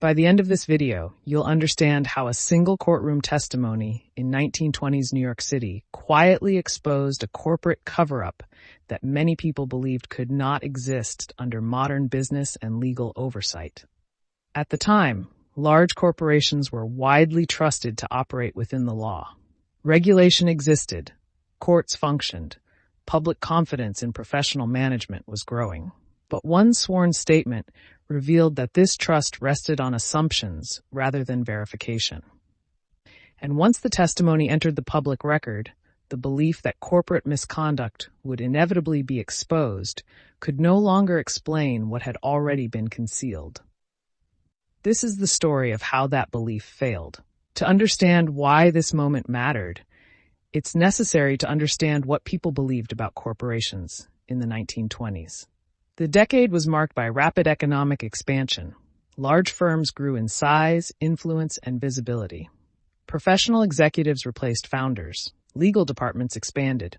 By the end of this video, you'll understand how a single courtroom testimony in 1920s New York City quietly exposed a corporate cover-up that many people believed could not exist under modern business and legal oversight. At the time, large corporations were widely trusted to operate within the law. Regulation existed, courts functioned, public confidence in professional management was growing. But one sworn statement revealed that this trust rested on assumptions rather than verification. And once the testimony entered the public record, the belief that corporate misconduct would inevitably be exposed could no longer explain what had already been concealed. This is the story of how that belief failed. To understand why this moment mattered, it's necessary to understand what people believed about corporations in the 1920s. The decade was marked by rapid economic expansion. Large firms grew in size, influence, and visibility. Professional executives replaced founders. Legal departments expanded.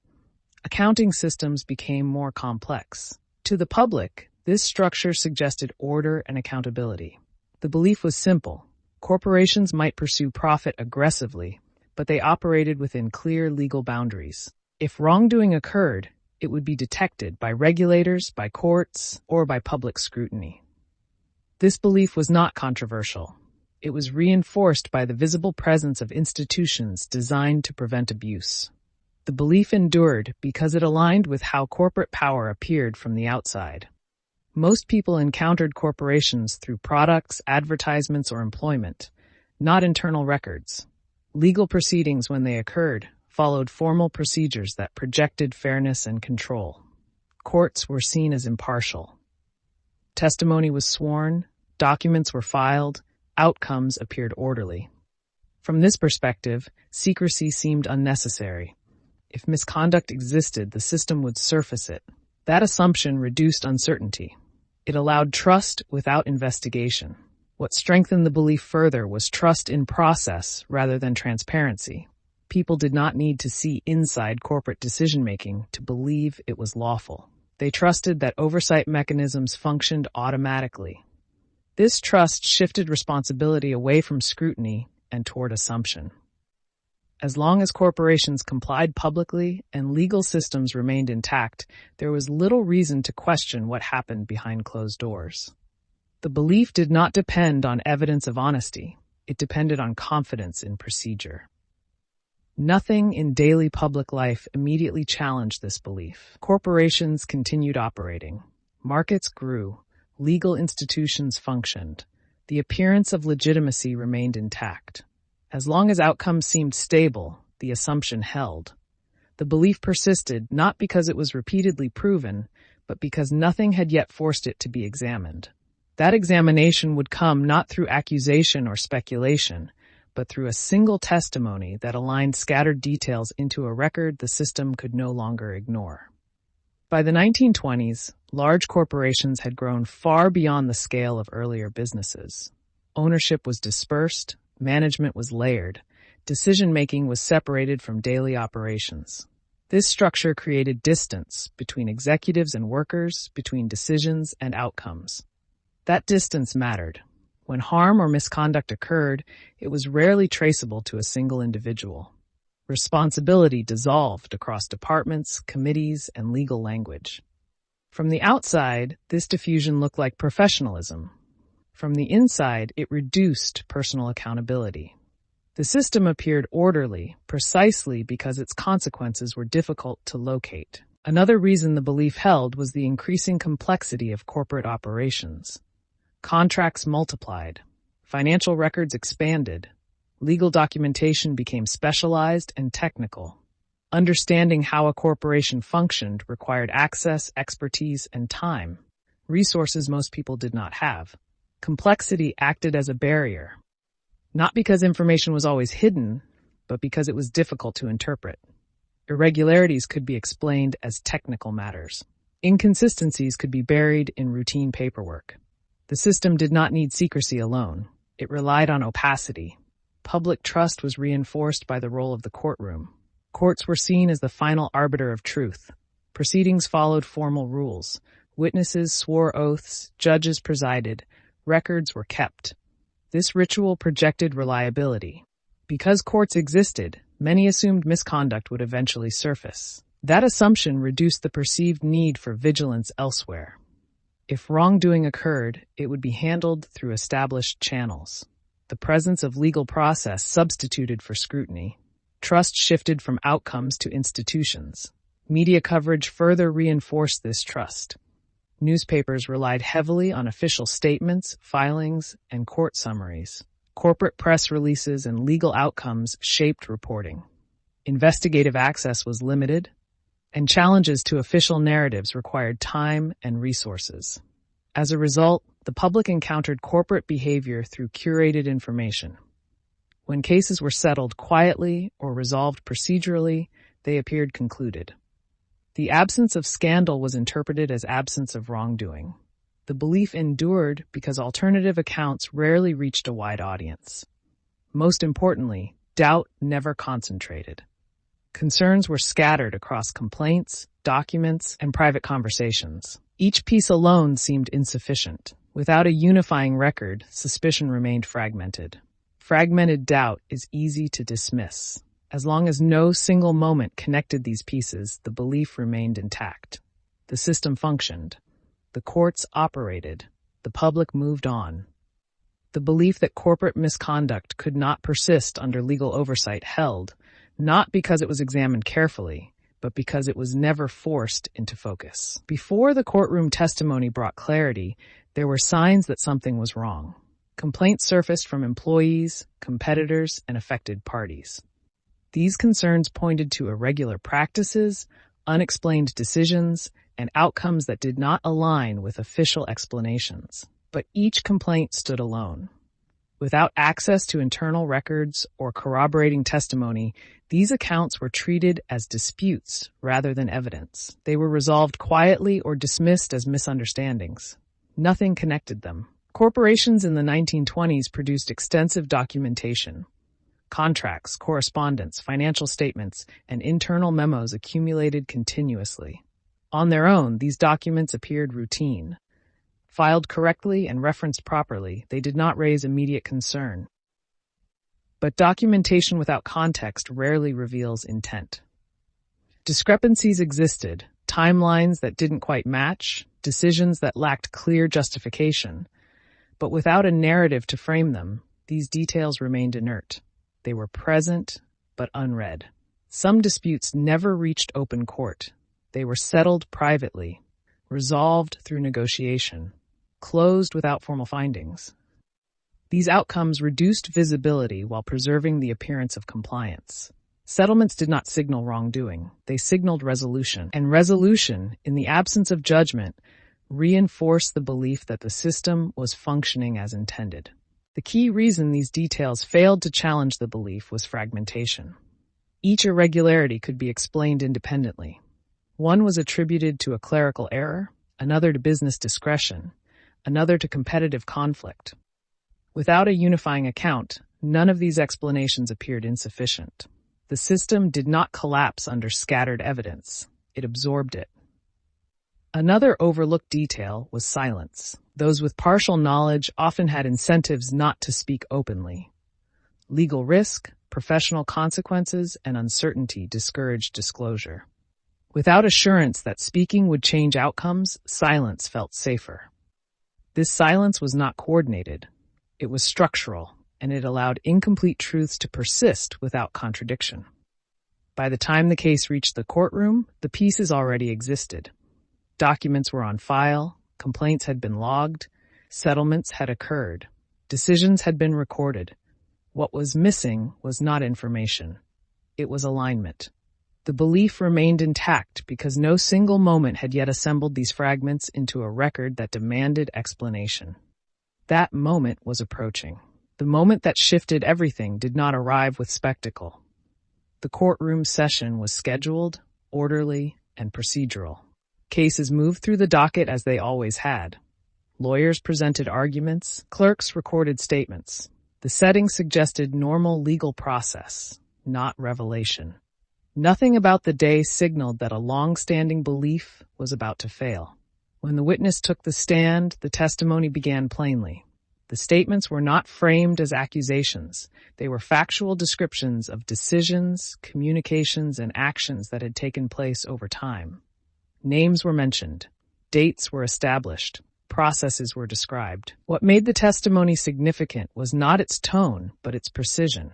Accounting systems became more complex. To the public, this structure suggested order and accountability. The belief was simple. Corporations might pursue profit aggressively, but they operated within clear legal boundaries. If wrongdoing occurred, it would be detected by regulators, by courts, or by public scrutiny. This belief was not controversial. It was reinforced by the visible presence of institutions designed to prevent abuse. The belief endured because it aligned with how corporate power appeared from the outside. Most people encountered corporations through products, advertisements, or employment, not internal records. Legal proceedings, when they occurred, followed formal procedures that projected fairness and control. Courts were seen as impartial. Testimony was sworn, documents were filed, outcomes appeared orderly. From this perspective, secrecy seemed unnecessary. If misconduct existed, the system would surface it. That assumption reduced uncertainty. It allowed trust without investigation. What strengthened the belief further was trust in process rather than transparency. People did not need to see inside corporate decision-making to believe it was lawful. They trusted that oversight mechanisms functioned automatically. This trust shifted responsibility away from scrutiny and toward assumption. As long as corporations complied publicly and legal systems remained intact, there was little reason to question what happened behind closed doors. The belief did not depend on evidence of honesty. It depended on confidence in procedure. Nothing in daily public life immediately challenged this belief. Corporations continued operating. Markets grew. Legal institutions functioned. The appearance of legitimacy remained intact. As long as outcomes seemed stable, the assumption held. The belief persisted not because it was repeatedly proven, but because nothing had yet forced it to be examined. That examination would come not through accusation or speculation, but through a single testimony that aligned scattered details into a record the system could no longer ignore. By the 1920s, large corporations had grown far beyond the scale of earlier businesses. Ownership was dispersed, management was layered, decision-making was separated from daily operations. This structure created distance between executives and workers, between decisions and outcomes. That distance mattered. When harm or misconduct occurred, it was rarely traceable to a single individual. Responsibility dissolved across departments, committees, and legal language. From the outside, this diffusion looked like professionalism. From the inside, it reduced personal accountability. The system appeared orderly precisely because its consequences were difficult to locate. Another reason the belief held was the increasing complexity of corporate operations. Contracts multiplied. Financial records expanded. Legal documentation became specialized and technical. Understanding how a corporation functioned required access, expertise, and time, resources most people did not have. Complexity acted as a barrier, not because information was always hidden, but because it was difficult to interpret. Irregularities could be explained as technical matters. Inconsistencies could be buried in routine paperwork. The system did not need secrecy alone. It relied on opacity. Public trust was reinforced by the role of the courtroom. Courts were seen as the final arbiter of truth. Proceedings followed formal rules. Witnesses swore oaths, judges presided, records were kept. This ritual projected reliability. Because courts existed, many assumed misconduct would eventually surface. That assumption reduced the perceived need for vigilance elsewhere. If wrongdoing occurred, it would be handled through established channels. The presence of legal process substituted for scrutiny. Trust shifted from outcomes to institutions. Media coverage further reinforced this trust. Newspapers relied heavily on official statements, filings, and court summaries. Corporate press releases and legal outcomes shaped reporting. Investigative access was limited, and challenges to official narratives required time and resources. As a result, the public encountered corporate behavior through curated information. When cases were settled quietly or resolved procedurally, they appeared concluded. The absence of scandal was interpreted as absence of wrongdoing. The belief endured because alternative accounts rarely reached a wide audience. Most importantly, doubt never concentrated. Concerns were scattered across complaints, documents, and private conversations. Each piece alone seemed insufficient. Without a unifying record, suspicion remained fragmented. Fragmented doubt is easy to dismiss. As long as no single moment connected these pieces, the belief remained intact. The system functioned. The courts operated. The public moved on. The belief that corporate misconduct could not persist under legal oversight held, not because it was examined carefully, but because it was never forced into focus. Before the courtroom testimony brought clarity, there were signs that something was wrong. Complaints surfaced from employees, competitors, and affected parties. These concerns pointed to irregular practices, unexplained decisions, and outcomes that did not align with official explanations. But each complaint stood alone. Without access to internal records or corroborating testimony, these accounts were treated as disputes rather than evidence. They were resolved quietly or dismissed as misunderstandings. Nothing connected them. Corporations in the 1920s produced extensive documentation. Contracts, correspondence, financial statements, and internal memos accumulated continuously. On their own, these documents appeared routine. Filed correctly and referenced properly, they did not raise immediate concern. But documentation without context rarely reveals intent. Discrepancies existed, timelines that didn't quite match, decisions that lacked clear justification. But without a narrative to frame them, these details remained inert. They were present, but unread. Some disputes never reached open court. They were settled privately, resolved through negotiation, closed without formal findings. These outcomes reduced visibility while preserving the appearance of compliance. Settlements did not signal wrongdoing. They signaled resolution. And resolution, in the absence of judgment, reinforced the belief that the system was functioning as intended. The key reason these details failed to challenge the belief was fragmentation. Each irregularity could be explained independently. One was attributed to a clerical error, another to business discretion, another to competitive conflict. Without a unifying account, none of these explanations appeared insufficient. The system did not collapse under scattered evidence. It absorbed it. Another overlooked detail was silence. Those with partial knowledge often had incentives not to speak openly. Legal risk, professional consequences, and uncertainty discouraged disclosure. Without assurance that speaking would change outcomes, silence felt safer. This silence was not coordinated. It was structural, and it allowed incomplete truths to persist without contradiction. By the time the case reached the courtroom, the pieces already existed. Documents were on file, complaints had been logged, settlements had occurred, decisions had been recorded. What was missing was not information. It was alignment. The belief remained intact because no single moment had yet assembled these fragments into a record that demanded explanation. That moment was approaching. The moment that shifted everything did not arrive with spectacle. The courtroom session was scheduled, orderly, and procedural. Cases moved through the docket as they always had. Lawyers presented arguments, clerks recorded statements. The setting suggested normal legal process, not revelation. Nothing about the day signaled that a long-standing belief was about to fail. When the witness took the stand, the testimony began plainly. The statements were not framed as accusations. They were factual descriptions of decisions, communications, and actions that had taken place over time. Names were mentioned. Dates were established. Processes were described. What made the testimony significant was not its tone, but its precision.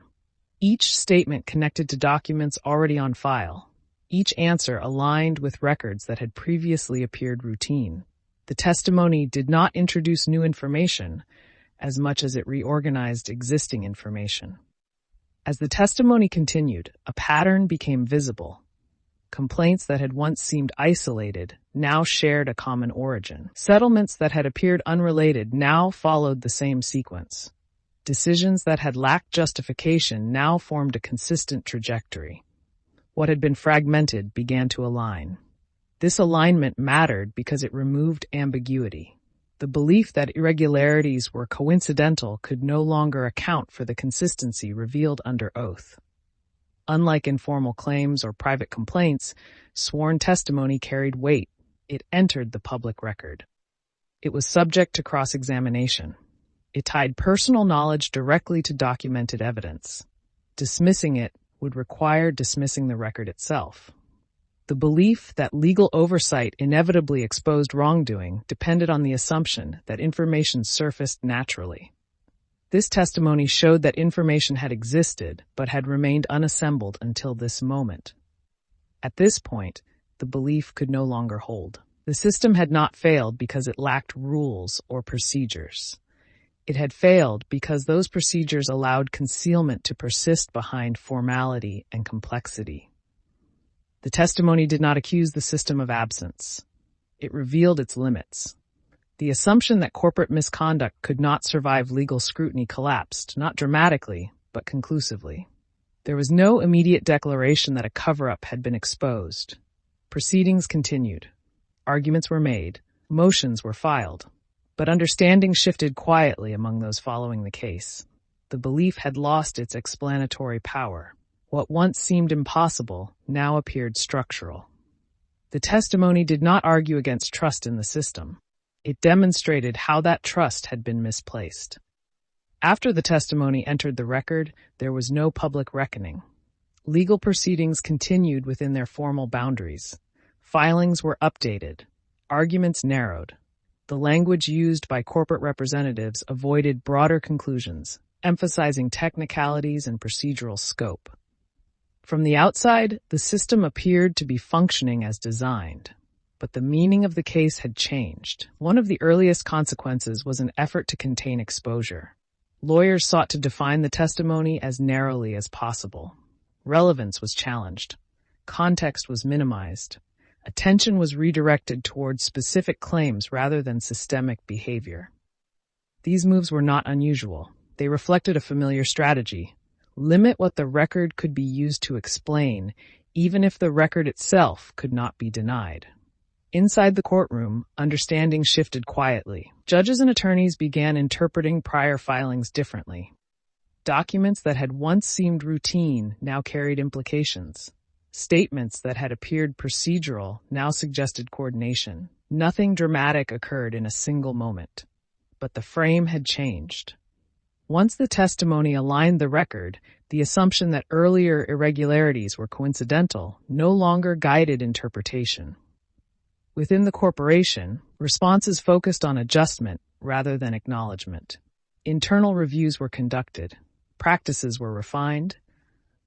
Each statement connected to documents already on file. Each answer aligned with records that had previously appeared routine. The testimony did not introduce new information as much as it reorganized existing information. As the testimony continued, a pattern became visible. Complaints that had once seemed isolated now shared a common origin. Settlements that had appeared unrelated now followed the same sequence. Decisions that had lacked justification now formed a consistent trajectory. What had been fragmented began to align. This alignment mattered because it removed ambiguity. The belief that irregularities were coincidental could no longer account for the consistency revealed under oath. Unlike informal claims or private complaints, sworn testimony carried weight. It entered the public record. It was subject to cross-examination. It tied personal knowledge directly to documented evidence. Dismissing it would require dismissing the record itself. The belief that legal oversight inevitably exposed wrongdoing depended on the assumption that information surfaced naturally. This testimony showed that information had existed but had remained unassembled until this moment. At this point, the belief could no longer hold. The system had not failed because it lacked rules or procedures. It had failed because those procedures allowed concealment to persist behind formality and complexity. The testimony did not accuse the system of absence. It revealed its limits. The assumption that corporate misconduct could not survive legal scrutiny collapsed, not dramatically, but conclusively. There was no immediate declaration that a cover-up had been exposed. Proceedings continued. Arguments were made. Motions were filed. But understanding shifted quietly among those following the case. The belief had lost its explanatory power. What once seemed impossible now appeared structural. The testimony did not argue against trust in the system. It demonstrated how that trust had been misplaced. After the testimony entered the record, there was no public reckoning. Legal proceedings continued within their formal boundaries. Filings were updated. Arguments narrowed. The language used by corporate representatives avoided broader conclusions, emphasizing technicalities and procedural scope. From the outside, the system appeared to be functioning as designed, but the meaning of the case had changed. One of the earliest consequences was an effort to contain exposure. Lawyers sought to define the testimony as narrowly as possible. Relevance was challenged. Context was minimized. Attention was redirected towards specific claims rather than systemic behavior. These moves were not unusual. They reflected a familiar strategy. Limit what the record could be used to explain, even if the record itself could not be denied. Inside the courtroom, understanding shifted quietly. Judges and attorneys began interpreting prior filings differently. Documents that had once seemed routine now carried implications. Statements that had appeared procedural now suggested coordination. Nothing dramatic occurred in a single moment, but the frame had changed. Once the testimony aligned the record, the assumption that earlier irregularities were coincidental no longer guided interpretation. Within the corporation, responses focused on adjustment rather than acknowledgement. Internal reviews were conducted. Practices were refined.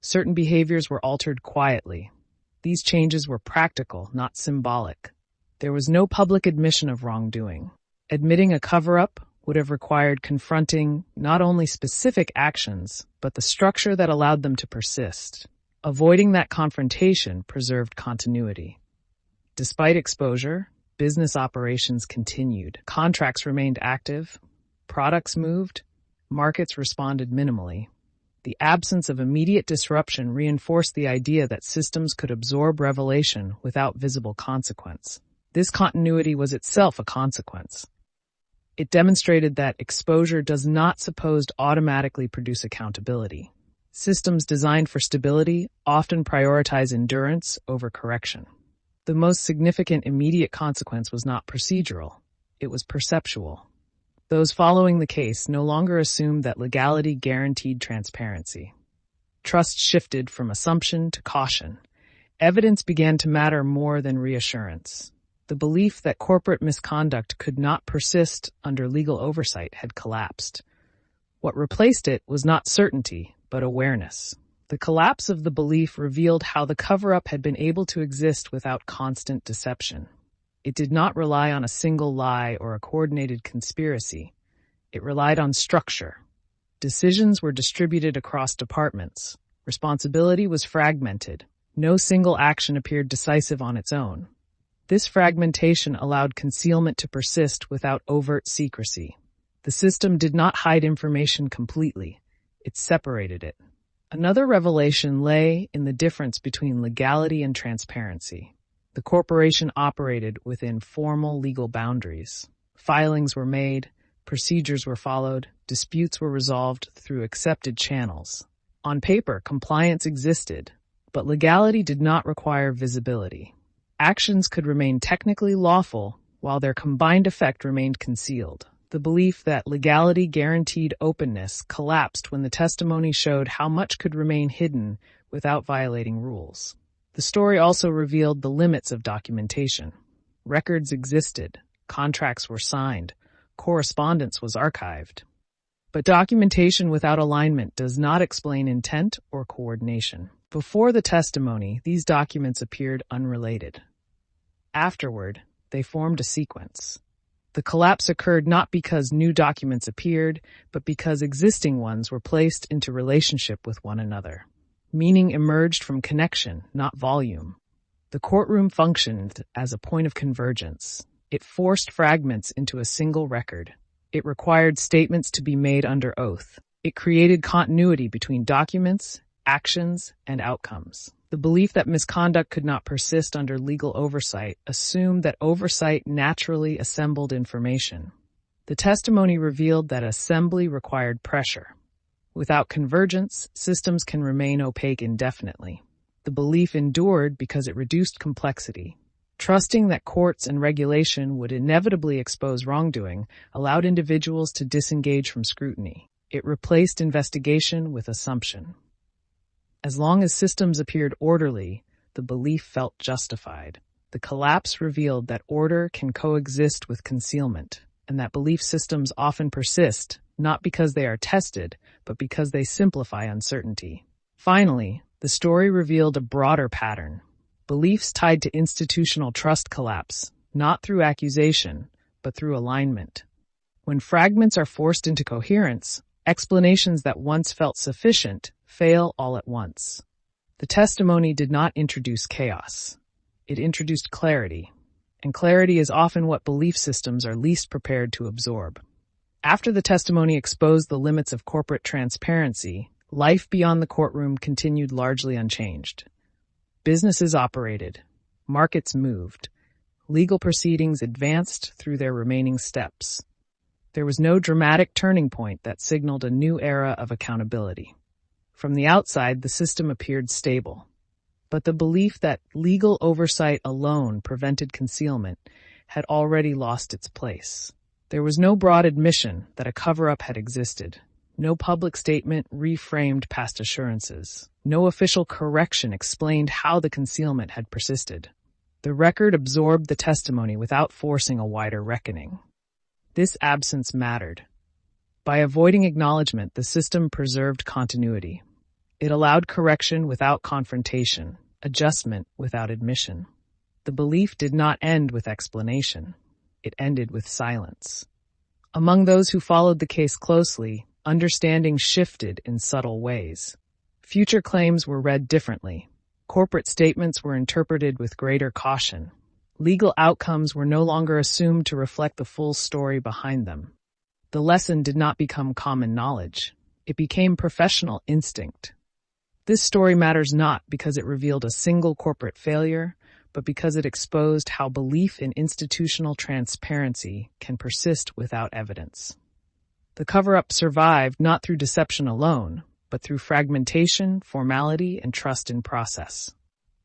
Certain behaviors were altered quietly. These changes were practical, not symbolic. There was no public admission of wrongdoing. Admitting a cover-up would have required confronting not only specific actions, but the structure that allowed them to persist. Avoiding that confrontation preserved continuity. Despite exposure, business operations continued. Contracts remained active. Products moved. Markets responded minimally. The absence of immediate disruption reinforced the idea that systems could absorb revelation without visible consequence. This continuity was itself a consequence. It demonstrated that exposure does not suppose to automatically produce accountability. Systems designed for stability often prioritize endurance over correction. The most significant immediate consequence was not procedural, it was perceptual. Those following the case no longer assumed that legality guaranteed transparency. Trust shifted from assumption to caution. Evidence began to matter more than reassurance. The belief that corporate misconduct could not persist under legal oversight had collapsed. What replaced it was not certainty, but awareness. The collapse of the belief revealed how the cover-up had been able to exist without constant deception. It did not rely on a single lie or a coordinated conspiracy. It relied on structure. Decisions were distributed across departments. Responsibility was fragmented. No single action appeared decisive on its own. This fragmentation allowed concealment to persist without overt secrecy. The system did not hide information completely. It separated it. Another revelation lay in the difference between legality and transparency. The corporation operated within formal legal boundaries. Filings were made, procedures were followed, disputes were resolved through accepted channels. On paper, compliance existed, but legality did not require visibility. Actions could remain technically lawful while their combined effect remained concealed. The belief that legality guaranteed openness collapsed when the testimony showed how much could remain hidden without violating rules. The story also revealed the limits of documentation. Records existed, contracts were signed, correspondence was archived. But documentation without alignment does not explain intent or coordination. Before the testimony, these documents appeared unrelated. Afterward, they formed a sequence. The collapse occurred not because new documents appeared, but because existing ones were placed into relationship with one another. Meaning emerged from connection, not volume. The courtroom functioned as a point of convergence. It forced fragments into a single record. It required statements to be made under oath. It created continuity between documents, actions, and outcomes. The belief that misconduct could not persist under legal oversight assumed that oversight naturally assembled information. The testimony revealed that assembly required pressure. Without convergence, systems can remain opaque indefinitely. The belief endured because it reduced complexity. Trusting that courts and regulation would inevitably expose wrongdoing allowed individuals to disengage from scrutiny. It replaced investigation with assumption. As long as systems appeared orderly, the belief felt justified. The collapse revealed that order can coexist with concealment, and that belief systems often persist, not because they are tested, but because they simplify uncertainty. Finally, the story revealed a broader pattern. Beliefs tied to institutional trust collapse, not through accusation, but through alignment. When fragments are forced into coherence, explanations that once felt sufficient fail all at once. The testimony did not introduce chaos. It introduced clarity, and clarity is often what belief systems are least prepared to absorb. After the testimony exposed the limits of corporate transparency, life beyond the courtroom continued largely unchanged. Businesses operated, markets moved, legal proceedings advanced through their remaining steps. There was no dramatic turning point that signaled a new era of accountability. From the outside, the system appeared stable, but the belief that legal oversight alone prevented concealment had already lost its place. There was no broad admission that a cover-up had existed. No public statement reframed past assurances. No official correction explained how the concealment had persisted. The record absorbed the testimony without forcing a wider reckoning. This absence mattered. By avoiding acknowledgement, the system preserved continuity. It allowed correction without confrontation, adjustment without admission. The belief did not end with explanation. It ended with silence. Among those who followed the case closely, understanding shifted in subtle ways. Future claims were read differently. Corporate statements were interpreted with greater caution. Legal outcomes were no longer assumed to reflect the full story behind them. The lesson did not become common knowledge. It became professional instinct. This story matters not because it revealed a single corporate failure, but because it exposed how belief in institutional transparency can persist without evidence. The cover-up survived not through deception alone, but through fragmentation, formality, and trust in process.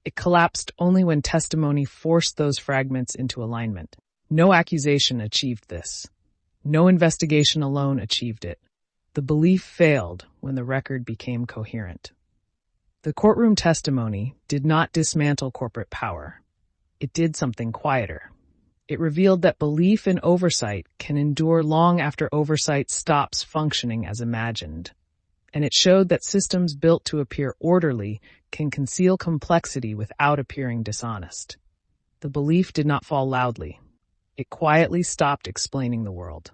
It collapsed only when testimony forced those fragments into alignment. No accusation achieved this. No investigation alone achieved it. The belief failed when the record became coherent. The courtroom testimony did not dismantle corporate power. It did something quieter. It revealed that belief in oversight can endure long after oversight stops functioning as imagined. And it showed that systems built to appear orderly can conceal complexity without appearing dishonest. The belief did not fall loudly. It quietly stopped explaining the world.